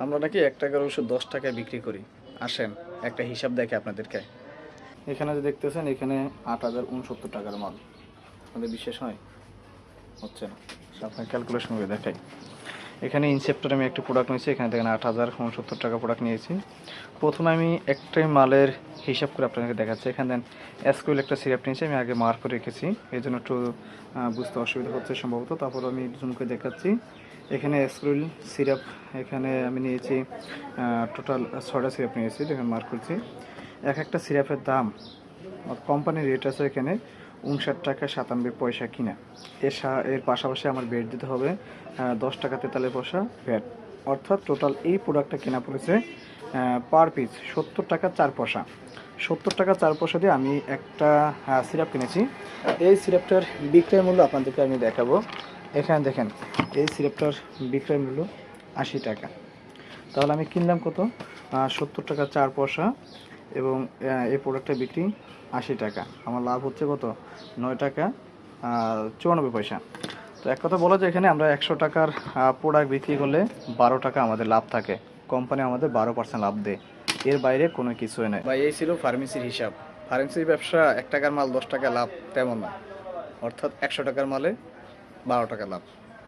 আমরা নাকি ১ টাকার ওষুধ ১০ টাকায় বিক্রি করি। আসেন একটা হিসাব দেখে আপনাদেরকে। এখানে যে দেখতেছেন এখানে ৮,০৬৯ টাকার মাল। আপনাদের বিশ্বাস হয়? হচ্ছে না। আপনাকে ক্যালকুলেশন করে দেখাই। এখানে ইনসেপ্টর আমি একটা প্রোডাক্ট নিয়েছি, এখানে দেখেন ৮,০৬৯ টাকা প্রোডাক্ট নিয়েছি। প্রথমে আমি একটাই মালের হিসাব করে আপনাদেরকে দেখাচ্ছি। এখানে দেন অ্যাসকুইল একটা সিরাপ নিয়েছি, আমি আগে মার্ক করে রেখেছি, এই জন্য একটু বুঝতে অসুবিধা হচ্ছে সম্ভবত। তারপর আমি জুম করে দেখাচ্ছি। এখানে অ্যাসকুইল সিরাপ এখানে আমি নিয়েছি টোটাল ৬টা সিরাপ নিয়েছি, দেখেন মার্ক করছি। এক একটা সিরাপের দাম কোম্পানির রেট আছে এখানে ৫৯ টাকা ৯৭ পয়সা কিনা। এর পাশাপাশি আমার বেড দিতে হবে ১০ টাকা ৪৩ পয়সা ভ্যাট। অর্থাৎ টোটাল এই প্রোডাক্টটা কেনা পড়েছে পার পিস ৭০ টাকা ৪ পয়সা। ৭০ টাকা ৪ পয়সা দিয়ে আমি একটা সিরাপ কিনেছি। এই সিরাপটার বিক্রয় মূল্য আপনাদেরকে আমি দেখাবো। এখানে দেখেন এই সিরাপটার বিক্রয় মূল্য ৮০ টাকা। তাহলে আমি কিনলাম কত? ৭০ টাকা ৪ পয়সা এবং এই প্রোডাক্টটা বিক্রি ৮০ টাকা। আমার লাভ হচ্ছে কত? ৯ টাকা ৯৪ পয়সা। তো এক কথা বলা যায় এখানে আমরা ১০০ টাকার প্রোডাক্ট বিক্রি করলে ১২ টাকা আমাদের লাভ থাকে। কোম্পানি আমাদের ১২% লাভ দেয়, এর বাইরে কোনো কিছুই নেই। ভাই এই ছিল ফার্মেসির হিসাব। ফার্মেসির ব্যবসা ১ টাকার মাল ১০ টাকা লাভ তেমন না, অর্থাৎ ১০০ টাকার মালে ১২ টাকা লাভ।